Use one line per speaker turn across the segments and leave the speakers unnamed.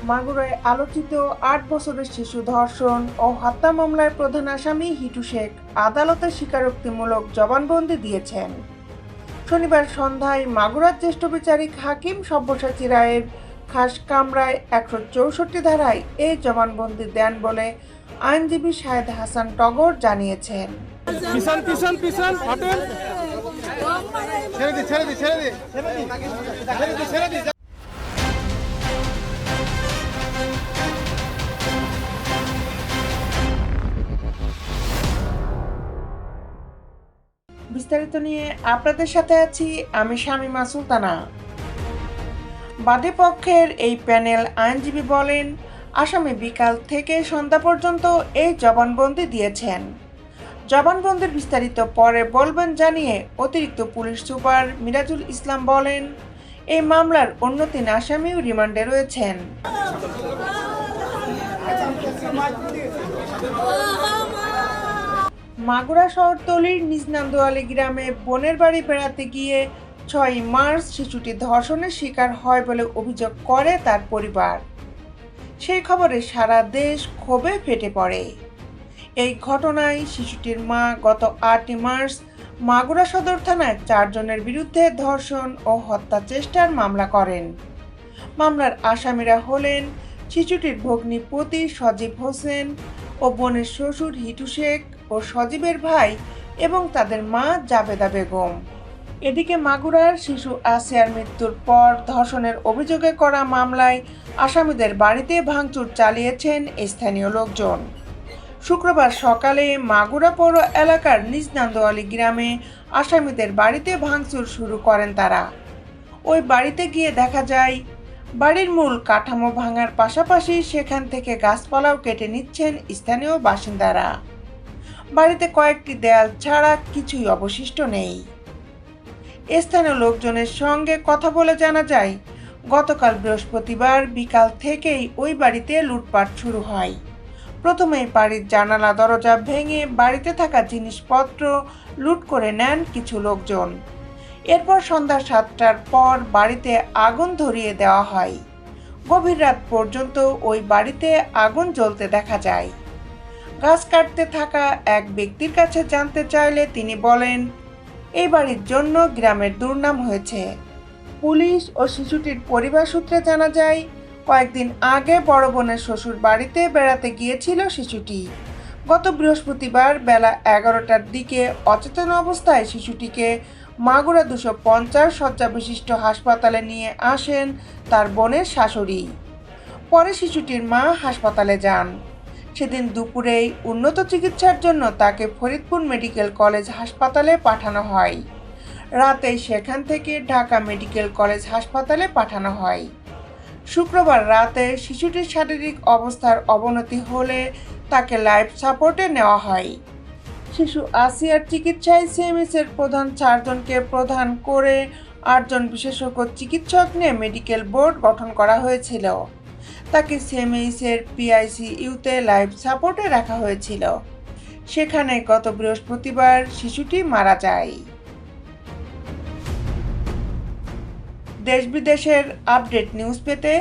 মাগুরায় আলোচিত ৮ বছরের শিশু ধর্ষণ ও হত্যা মামলার প্রধান আসামি হিটু শেখ আদালতে স্বীকারোক্তিমূলক জবানবন্দি দিয়েছেন। শনিবার সন্ধ্যায় মাগুরার জ্যেষ্ঠ বিচারিক হাকিম সব্যসাচী রায়ের খাস কামরায় ১৬৪ ধারায় এই জবানবন্দি দেন বলে আইনজীবী শাহেদ হাসান টগর জানিয়েছেন। বিস্তারিত নিয়ে আপনাদের সাথে আছি আমি শামীমা সুলতানা। বাদী পক্ষের এই প্যানেল আইনজীবী বলেন, আসামি বিকাল থেকে সন্ধ্যা পর্যন্ত এই জবানবন্দি দিয়েছেন। জবানবন্দির বিস্তারিত পরে বলবেন জানিয়ে অতিরিক্ত পুলিশ সুপার মিরাজুল ইসলাম বলেন, এই মামলার অন্য ৩ আসামিও রিমান্ডে রয়েছেন। মাগুরা শহরতলির নিজনান্দোয়ালি গ্রামে বোনের বাড়ি বেড়াতে গিয়ে ৬ মার্চ শিশুটি ধর্ষণের শিকার হয় বলে অভিযোগ করে তার পরিবার। সেই খবরে সারা দেশ ক্ষোভে ফেটে পড়ে। এই ঘটনায় শিশুটির মা গত ৮ মার্চ মাগুরা সদর থানায় ৪ জনের বিরুদ্ধে ধর্ষণ ও হত্যা চেষ্টার মামলা করেন। মামলার আসামিরা হলেন শিশুটির ভগ্নিপতি সজীব হোসেন ও বোনের শ্বশুর হিটু শেখ ও সজীবের ভাই এবং তাদের মা জাবেদা বেগম। এদিকে মাগুরার শিশু আসিয়ার মৃত্যুর পর ধর্ষণের অভিযোগে করা মামলায় আসামিদের বাড়িতে ভাঙচুর চালিয়েছেন স্থানীয় লোকজন। শুক্রবার সকালে মাগুরা পৌর এলাকার নিজনান্দোয়ালি গ্রামে আসামিদের বাড়িতে ভাঙচুর শুরু করেন তারা। ওই বাড়িতে গিয়ে দেখা যায় বাড়ির মূল কাঠামো ভাঙার পাশাপাশি সেখান থেকে গাছপালাও কেটে নিচ্ছেন স্থানীয় বাসিন্দারা। বাড়িতে কয়েকটি দেয়াল ছাড়া কিছুই অবশিষ্ট নেই। স্থানীয় লোকজনের সঙ্গে কথা বলে জানা যায়, গতকাল বৃহস্পতিবার বিকাল থেকেই ওই বাড়িতে লুটপাট শুরু হয়। প্রথমেই বাড়ির জানালা দরজা ভেঙে বাড়িতে থাকা জিনিসপত্র লুট করে নেন কিছু লোকজন। এরপর সন্ধ্যা ৭টার পর বাড়িতে আগুন ধরিয়ে দেওয়া হয়। গভীর রাত পর্যন্ত ওই বাড়িতে আগুন জ্বলতে দেখা যায়। গাছ কাটতে থাকা এক ব্যক্তির কাছে জানতে চাইলে তিনি বলেন, এই বাড়ির জন্য গ্রামের দুর্নাম হয়েছে। পুলিশ ও শিশুটির পরিবার সূত্রে জানা যায়, কয়েকদিন আগে বড় বোনের শ্বশুর বাড়িতে বেড়াতে গিয়েছিল শিশুটি। গত বৃহস্পতিবার বেলা ১১টার দিকে অচেতন অবস্থায় শিশুটিকে মাগুরা ২৫০ শয্যা বিশিষ্ট হাসপাতালে নিয়ে আসেন তার বোনের শাশুড়ি। পরে শিশুটির মা হাসপাতালে যান। সেদিন দুপুরেই উন্নত চিকিৎসার জন্য তাকে ফরিদপুর মেডিকেল কলেজ হাসপাতালে পাঠানো হয়। রাতেই সেখান থেকে ঢাকা মেডিকেল কলেজ হাসপাতালে পাঠানো হয়। শুক্রবার রাতে শিশুটির শারীরিক অবস্থার অবনতি হলে তাকে লাইফ সাপোর্টে নেওয়া হয়। শিশু আসিয়ার চিকিৎসায় সিএমএসের প্রধান ৪ জনকে প্রধান করে ৮ জন বিশেষজ্ঞ চিকিৎসক নিয়ে মেডিকেল বোর্ড গঠন করা হয়েছিল। তাকে সিএমএসের পিআইসিইউতে লাইফ সাপোর্টে রাখা হয়েছিল। সেখানে গত বৃহস্পতিবার শিশুটি মারা যায়। দেশ বিদেশের আপডেট নিউজ পেতে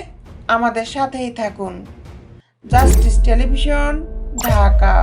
আমাদের সাথেই থাকুন। Justice television, Dhaka.